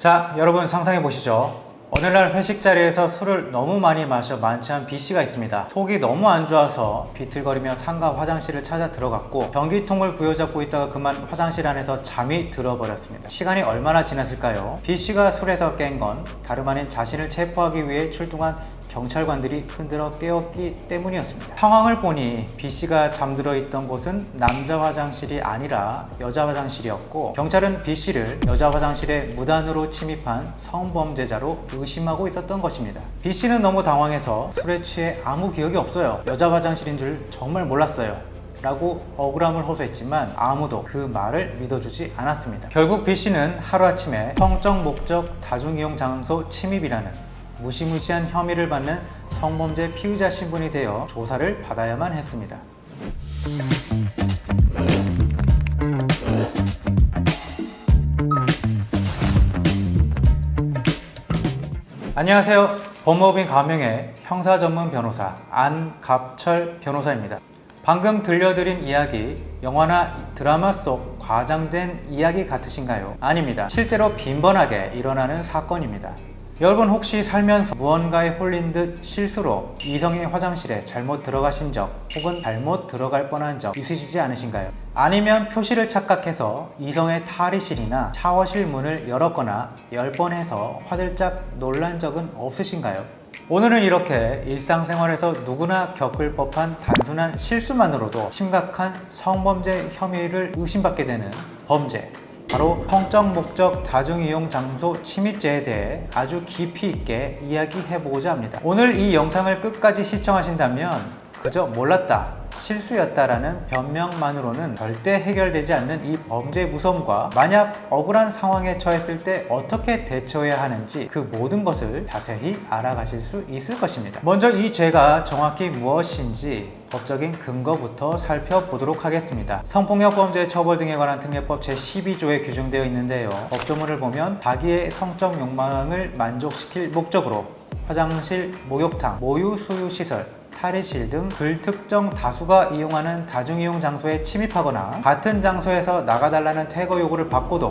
자, 여러분 상상해 보시죠. 오늘날 회식 자리에서 술을 너무 많이 마셔 만취한 B씨가 있습니다. 속이 너무 안 좋아서 비틀거리며 상가 화장실을 찾아 들어갔고 변기통을 부여잡고 있다가 그만 화장실 안에서 잠이 들어버렸습니다. 시간이 얼마나 지났을까요? B씨가 술에서 깬 건 다름 아닌 자신을 체포하기 위해 출동한 경찰관들이 흔들어 깨웠기 때문이었습니다. 상황을 보니 B씨가 잠들어 있던 곳은 남자 화장실이 아니라 여자 화장실이었고 경찰은 B씨를 여자 화장실에 무단으로 침입한 성범죄자로 의심하고 있었던 것입니다. B씨는 너무 당황해서 술에 취해 아무 기억이 없어요. 여자 화장실인 줄 정말 몰랐어요 라고 억울함을 호소했지만 아무도 그 말을 믿어주지 않았습니다. 결국 B씨는 하루아침에 성적 목적 다중이용 장소 침입이라는 무시무시한 혐의를 받는 성범죄 피의자 신분이 되어 조사를 받아야만 했습니다. 안녕하세요. 법무법인 가명의 형사 전문 변호사 안갑철 변호사입니다. 방금 들려드린 이야기 영화나 드라마 속 과장된 이야기 같으신가요? 아닙니다. 실제로 빈번하게 일어나는 사건입니다. 여러분 혹시 살면서 무언가에 홀린 듯 실수로 이성의 화장실에 잘못 들어가신 적 혹은 잘못 들어갈 뻔한 적 있으시지 않으신가요? 아니면 표시를 착각해서 이성의 탈의실이나 샤워실 문을 열었거나 열 뻔해서 화들짝 놀란 적은 없으신가요? 오늘은 이렇게 일상생활에서 누구나 겪을 법한 단순한 실수만으로도 심각한 성범죄 혐의를 의심받게 되는 범죄, 바로 성적 목적 다중이용 장소 침입죄에 대해 아주 깊이 있게 이야기해보고자 합니다. 오늘 이 영상을 끝까지 시청하신다면 그저 몰랐다, 실수였다라는 변명만으로는 절대 해결되지 않는 이 범죄의 무서움과 만약 억울한 상황에 처했을 때 어떻게 대처해야 하는지 그 모든 것을 자세히 알아가실 수 있을 것입니다. 먼저 이 죄가 정확히 무엇인지 법적인 근거부터 살펴보도록 하겠습니다. 성폭력범죄 처벌 등에 관한 특례법 제12조에 규정되어 있는데요. 법조문을 보면 자기의 성적 욕망을 만족시킬 목적으로 화장실, 목욕탕, 모유 수유 시설, 탈의실 등 불특정 다수가 이용하는 다중이용 장소에 침입하거나 같은 장소에서 나가달라는 퇴거 요구를 받고도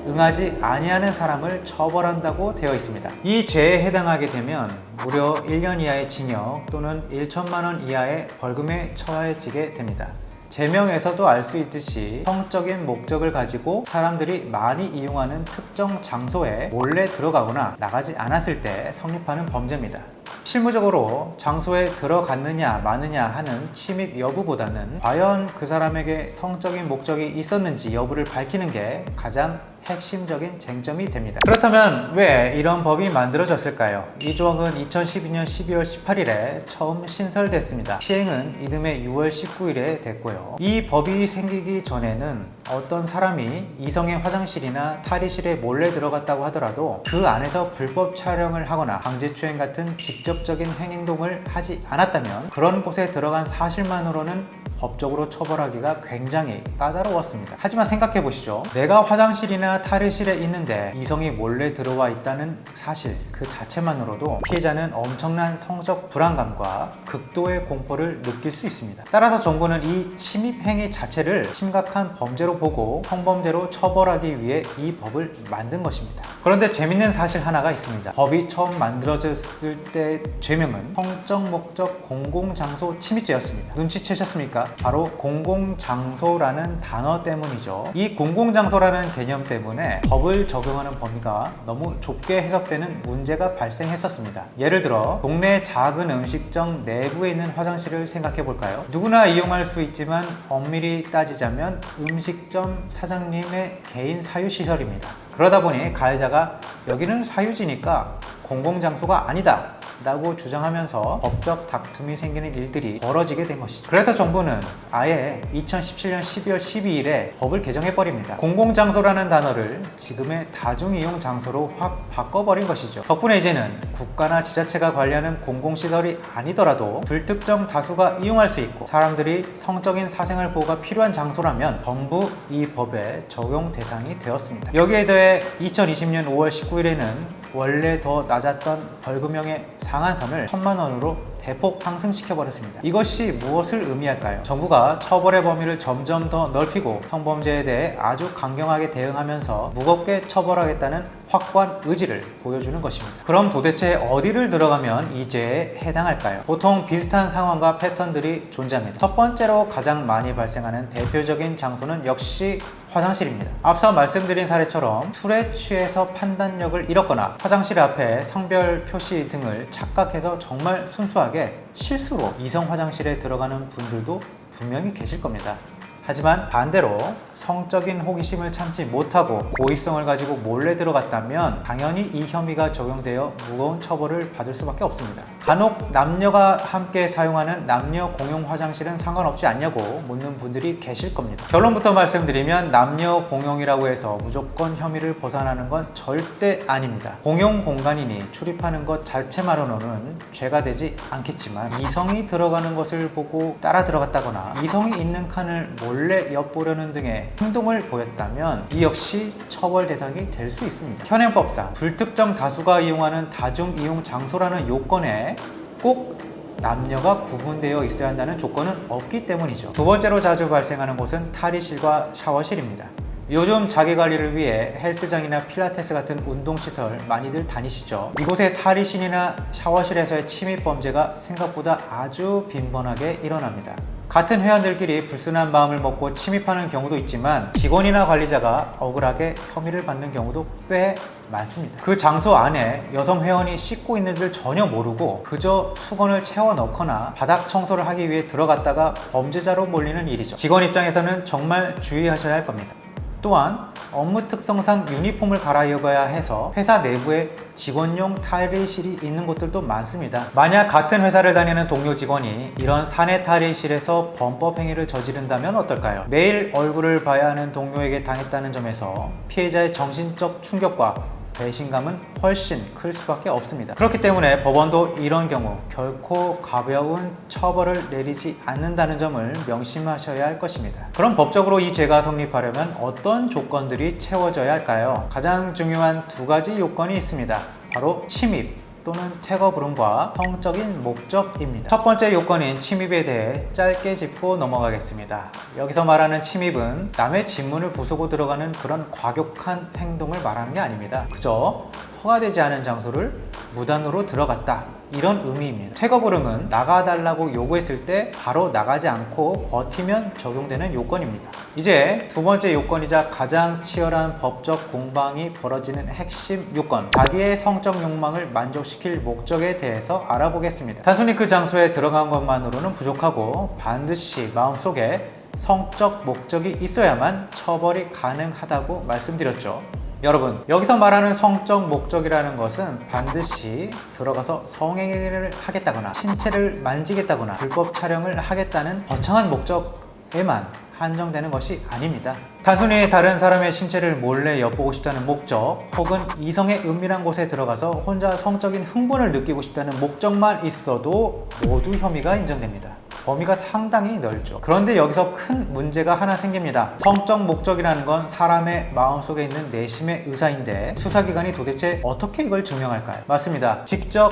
응하지 아니하는 사람을 처벌한다고 되어 있습니다. 이 죄에 해당하게 되면 무려 1년 이하의 징역 또는 1천만 원 이하의 벌금에 처해지게 됩니다. 제명에서도 알 수 있듯이 성적인 목적을 가지고 사람들이 많이 이용하는 특정 장소에 몰래 들어가거나 나가지 않았을 때 성립하는 범죄입니다. 실무적으로 장소에 들어갔느냐 마느냐 하는 침입 여부보다는 과연 그 사람에게 성적인 목적이 있었는지 여부를 밝히는 게 가장 핵심적인 쟁점이 됩니다. 그렇다면 왜 이런 법이 만들어졌을까요? 이 조항은 2012년 12월 18일에 처음 신설됐습니다. 시행은 이듬해 6월 19일에 됐고요. 이 법이 생기기 전에는 어떤 사람이 이성의 화장실이나 탈의실에 몰래 들어갔다고 하더라도 그 안에서 불법 촬영을 하거나 강제추행 같은 직접적인 행동을 하지 않았다면 그런 곳에 들어간 사실만으로는 법적으로 처벌하기가 굉장히 까다로웠습니다. 하지만 생각해 보시죠. 내가 화장실이나 탈의실에 있는데 이성이 몰래 들어와 있다는 사실 그 자체만으로도 피해자는 엄청난 성적 불안감과 극도의 공포를 느낄 수 있습니다. 따라서 정부는 이 침입 행위 자체를 심각한 범죄로 보고 성범죄로 처벌하기 위해 이 법을 만든 것입니다. 그런데 재밌는 사실 하나가 있습니다. 법이 처음 만들어졌을 때 죄명은 성적 목적 공공장소 침입죄였습니다. 눈치채셨습니까? 바로 공공장소라는 단어 때문이죠. 이 공공장소라는 개념 때문에 법을 적용하는 범위가 너무 좁게 해석되는 문제가 발생했었습니다. 예를 들어 동네 작은 음식점 내부에 있는 화장실을 생각해 볼까요? 누구나 이용할 수 있지만 엄밀히 따지자면 음식점 사장님의 개인 사유시설입니다. 그러다 보니 가해자가 여기는 사유지니까 공공장소가 아니다 라고 주장하면서 법적 다툼이 생기는 일들이 벌어지게 된 것이죠. 그래서 정부는 아예 2017년 12월 12일에 법을 개정해버립니다. 공공장소라는 단어를 지금의 다중이용 장소로 확 바꿔버린 것이죠. 덕분에 이제는 국가나 지자체가 관리하는 공공시설이 아니더라도 불특정 다수가 이용할 수 있고 사람들이 성적인 사생활 보호가 필요한 장소라면 전부 이 법의 적용 대상이 되었습니다. 여기에 더해 2020년 5월 19일에는 원래 더 낮았던 벌금형의 상한선을 1,000만 원으로 대폭 상승시켜버렸습니다. 이것이 무엇을 의미할까요? 정부가 처벌의 범위를 점점 더 넓히고 성범죄에 대해 아주 강경하게 대응하면서 무겁게 처벌하겠다는 확고한 의지를 보여주는 것입니다. 그럼 도대체 어디를 들어가면 이 죄에 해당할까요? 보통 비슷한 상황과 패턴들이 존재합니다. 첫 번째로 가장 많이 발생하는 대표적인 장소는 역시 화장실입니다. 앞서 말씀드린 사례처럼 술에 취해서 판단력을 잃었거나 화장실 앞에 성별 표시 등을 착각해서 정말 순수하게 실수로 이성 화장실에 들어가는 분들도 분명히 계실 겁니다. 하지만 반대로 성적인 호기심을 참지 못하고 고의성을 가지고 몰래 들어갔다면 당연히 이 혐의가 적용되어 무거운 처벌을 받을 수밖에 없습니다. 간혹 남녀가 함께 사용하는 남녀 공용 화장실은 상관없지 않냐고 묻는 분들이 계실 겁니다. 결론부터 말씀드리면 남녀 공용이라고 해서 무조건 혐의를 벗어나는 건 절대 아닙니다. 공용 공간이니 출입하는 것 자체만으로는 죄가 되지 않겠지만 이성이 들어가는 것을 보고 따라 들어갔다거나 이성이 있는 칸을 몰래 엿보려는 등의 행동을 보였다면 이 역시 처벌 대상이 될 수 있습니다. 현행법상 불특정 다수가 이용하는 다중이용 장소라는 요건에 꼭 남녀가 구분되어 있어야 한다는 조건은 없기 때문이죠. 두 번째로 자주 발생하는 곳은 탈의실과 샤워실입니다. 요즘 자기관리를 위해 헬스장이나 필라테스 같은 운동시설 많이들 다니시죠. 이곳의 탈의실이나 샤워실에서의 침입 범죄가 생각보다 아주 빈번하게 일어납니다. 같은 회원들끼리 불순한 마음을 먹고 침입하는 경우도 있지만 직원이나 관리자가 억울하게 혐의를 받는 경우도 꽤 많습니다. 그 장소 안에 여성 회원이 씻고 있는 줄 전혀 모르고 그저 수건을 채워 넣거나 바닥 청소를 하기 위해 들어갔다가 범죄자로 몰리는 일이죠. 직원 입장에서는 정말 주의하셔야 할 겁니다. 또한 업무 특성상 유니폼을 갈아입어야 해서 회사 내부에 직원용 탈의실이 있는 곳들도 많습니다. 만약 같은 회사를 다니는 동료 직원이 이런 사내 탈의실에서 범법 행위를 저지른다면 어떨까요? 매일 얼굴을 봐야 하는 동료에게 당했다는 점에서 피해자의 정신적 충격과 배신감은 훨씬 클 수밖에 없습니다. 그렇기 때문에 법원도 이런 경우 결코 가벼운 처벌을 내리지 않는다는 점을 명심하셔야 할 것입니다. 그럼 법적으로 이 죄가 성립하려면 어떤 조건들이 채워져야 할까요? 가장 중요한 두 가지 요건이 있습니다. 바로 침입 또는 퇴거불응과 성적인 목적입니다. 첫 번째 요건인 침입에 대해 짧게 짚고 넘어가겠습니다. 여기서 말하는 침입은 남의 집문을 부수고 들어가는 그런 과격한 행동을 말하는 게 아닙니다. 그저 허가되지 않은 장소를 무단으로 들어갔다, 이런 의미입니다. 퇴거불응은 나가달라고 요구했을 때 바로 나가지 않고 버티면 적용되는 요건입니다. 이제 두 번째 요건이자 가장 치열한 법적 공방이 벌어지는 핵심 요건, 자기의 성적 욕망을 만족시킬 목적에 대해서 알아보겠습니다. 단순히 그 장소에 들어간 것만으로는 부족하고 반드시 마음속에 성적 목적이 있어야만 처벌이 가능하다고 말씀드렸죠. 여러분, 여기서 말하는 성적 목적이라는 것은 반드시 들어가서 성행위를 하겠다거나 신체를 만지겠다거나 불법 촬영을 하겠다는 거창한 목적에만 한정되는 것이 아닙니다. 단순히 다른 사람의 신체를 몰래 엿보고 싶다는 목적, 혹은 이성의 은밀한 곳에 들어가서 혼자 성적인 흥분을 느끼고 싶다는 목적만 있어도 모두 혐의가 인정됩니다. 범위가 상당히 넓죠. 그런데 여기서 큰 문제가 하나 생깁니다. 성적 목적이라는 건 사람의 마음속에 있는 내심의 의사인데 수사기관이 도대체 어떻게 이걸 증명할까요? 맞습니다. 직접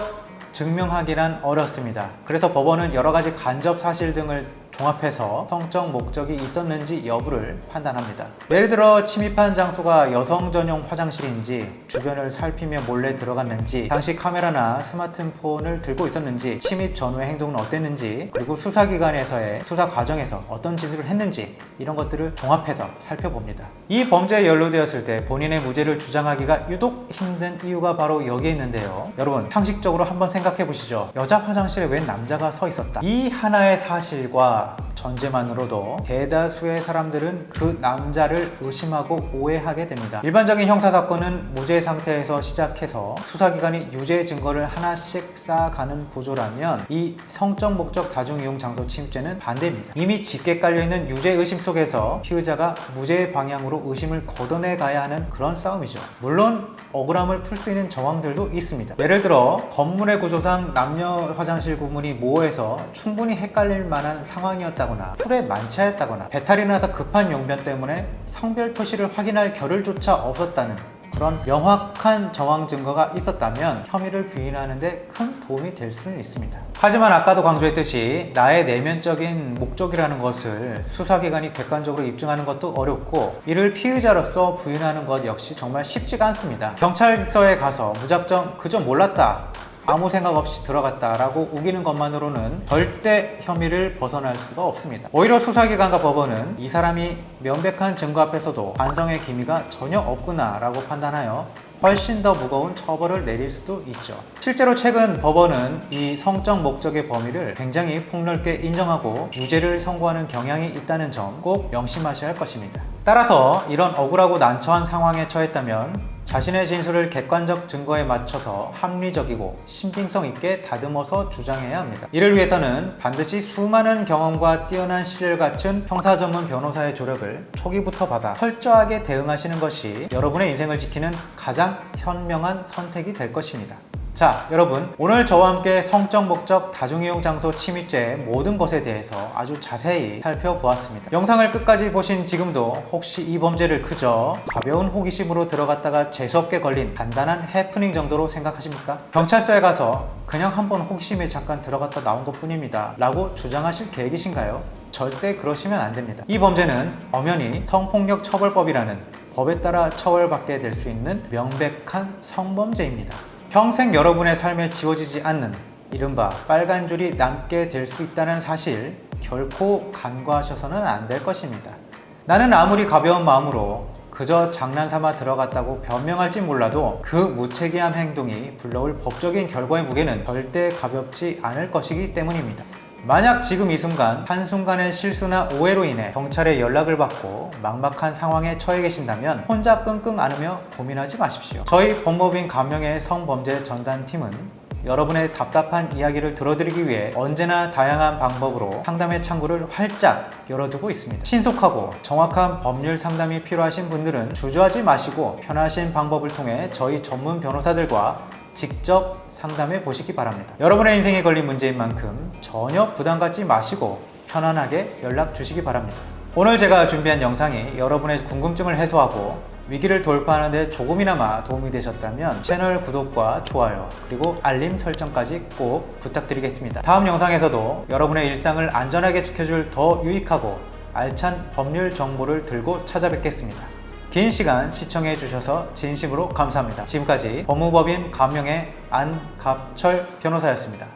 증명하기란 어렵습니다. 그래서 법원은 여러 가지 간접 사실 등을 종합해서 성적 목적이 있었는지 여부를 판단합니다. 예를 들어 침입한 장소가 여성 전용 화장실인지, 주변을 살피며 몰래 들어갔는지, 당시 카메라나 스마트폰을 들고 있었는지, 침입 전후의 행동은 어땠는지, 그리고 수사기관에서의 수사 과정에서 어떤 짓을 했는지, 이런 것들을 종합해서 살펴봅니다. 이 범죄에 연루되었을 때 본인의 무죄를 주장하기가 유독 힘든 이유가 바로 여기에 있는데요. 여러분, 상식적으로 한번 생각해 보시죠. 여자 화장실에 웬 남자가 서 있었다, 이 하나의 사실과 전제만으로도 대다수의 사람들은 그 남자를 의심하고 오해하게 됩니다. 일반적인 형사사건은 무죄 상태에서 시작해서 수사기관이 유죄 증거를 하나씩 쌓아가는 구조라면 이 성적 목적 다중이용 장소 침입죄는 반대입니다. 이미 짙게 깔려있는 유죄 의심 속에서 피의자가 무죄 방향으로 의심을 걷어내 가야 하는 그런 싸움이죠. 물론 억울함을 풀 수 있는 정황들도 있습니다. 예를 들어 건물의 구조상 남녀 화장실 구문이 모호해서 충분히 헷갈릴 만한 상황이었다거나, 술에 만취하였다거나, 배탈이 나서 급한 용변 때문에 성별 표시를 확인할 겨를조차 없었다는 그런 명확한 정황 증거가 있었다면 혐의를 부인하는 데 큰 도움이 될 수는 있습니다. 하지만 아까도 강조했듯이 나의 내면적인 목적이라는 것을 수사기관이 객관적으로 입증하는 것도 어렵고 이를 피의자로서 부인하는 것 역시 정말 쉽지가 않습니다. 경찰서에 가서 무작정 그저 몰랐다, 아무 생각 없이 들어갔다라고 우기는 것만으로는 절대 혐의를 벗어날 수가 없습니다. 오히려 수사기관과 법원은 이 사람이 명백한 증거 앞에서도 반성의 기미가 전혀 없구나 라고 판단하여 훨씬 더 무거운 처벌을 내릴 수도 있죠. 실제로 최근 법원은 이 성적 목적의 범위를 굉장히 폭넓게 인정하고 유죄를 선고하는 경향이 있다는 점 꼭 명심하셔야 할 것입니다. 따라서 이런 억울하고 난처한 상황에 처했다면 자신의 진술을 객관적 증거에 맞춰서 합리적이고 신빙성 있게 다듬어서 주장해야 합니다. 이를 위해서는 반드시 수많은 경험과 뛰어난 신뢰를 갖춘 형사 전문 변호사의 조력을 초기부터 받아 철저하게 대응하시는 것이 여러분의 인생을 지키는 가장 현명한 선택이 될 것입니다. 자, 여러분, 오늘 저와 함께 성적 목적 다중이용 장소 침입죄의 모든 것에 대해서 아주 자세히 살펴보았습니다. 영상을 끝까지 보신 지금도 혹시 이 범죄를 그저 가벼운 호기심으로 들어갔다가 재수없게 걸린 간단한 해프닝 정도로 생각하십니까? 경찰서에 가서 그냥 한번 호기심에 잠깐 들어갔다 나온 것 뿐입니다 라고 주장하실 계획이신가요? 절대 그러시면 안 됩니다. 이 범죄는 엄연히 성폭력 처벌법이라는 법에 따라 처벌받게 될 수 있는 명백한 성범죄입니다. 평생 여러분의 삶에 지워지지 않는 이른바 빨간 줄이 남게 될 수 있다는 사실 결코 간과하셔서는 안 될 것입니다. 나는 아무리 가벼운 마음으로 그저 장난삼아 들어갔다고 변명할지 몰라도 그 무책임한 행동이 불러올 법적인 결과의 무게는 절대 가볍지 않을 것이기 때문입니다. 만약 지금 이 순간 한순간의 실수나 오해로 인해 경찰에 연락을 받고 막막한 상황에 처해 계신다면 혼자 끙끙 앓으며 고민하지 마십시오. 저희 법무법인 감명의 성범죄 전담팀은 여러분의 답답한 이야기를 들어드리기 위해 언제나 다양한 방법으로 상담의 창구를 활짝 열어두고 있습니다. 신속하고 정확한 법률 상담이 필요하신 분들은 주저하지 마시고 편하신 방법을 통해 저희 전문 변호사들과 직접 상담해 보시기 바랍니다. 여러분의 인생에 걸린 문제인 만큼 전혀 부담 갖지 마시고 편안하게 연락 주시기 바랍니다. 오늘 제가 준비한 영상이 여러분의 궁금증을 해소하고 위기를 돌파하는 데 조금이나마 도움이 되셨다면 채널 구독과 좋아요 그리고 알림 설정까지 꼭 부탁드리겠습니다. 다음 영상에서도 여러분의 일상을 안전하게 지켜줄 더 유익하고 알찬 법률 정보를 들고 찾아뵙겠습니다. 긴 시간 시청해 주셔서 진심으로 감사합니다. 지금까지 법무법인 감명의 안갑철 변호사였습니다.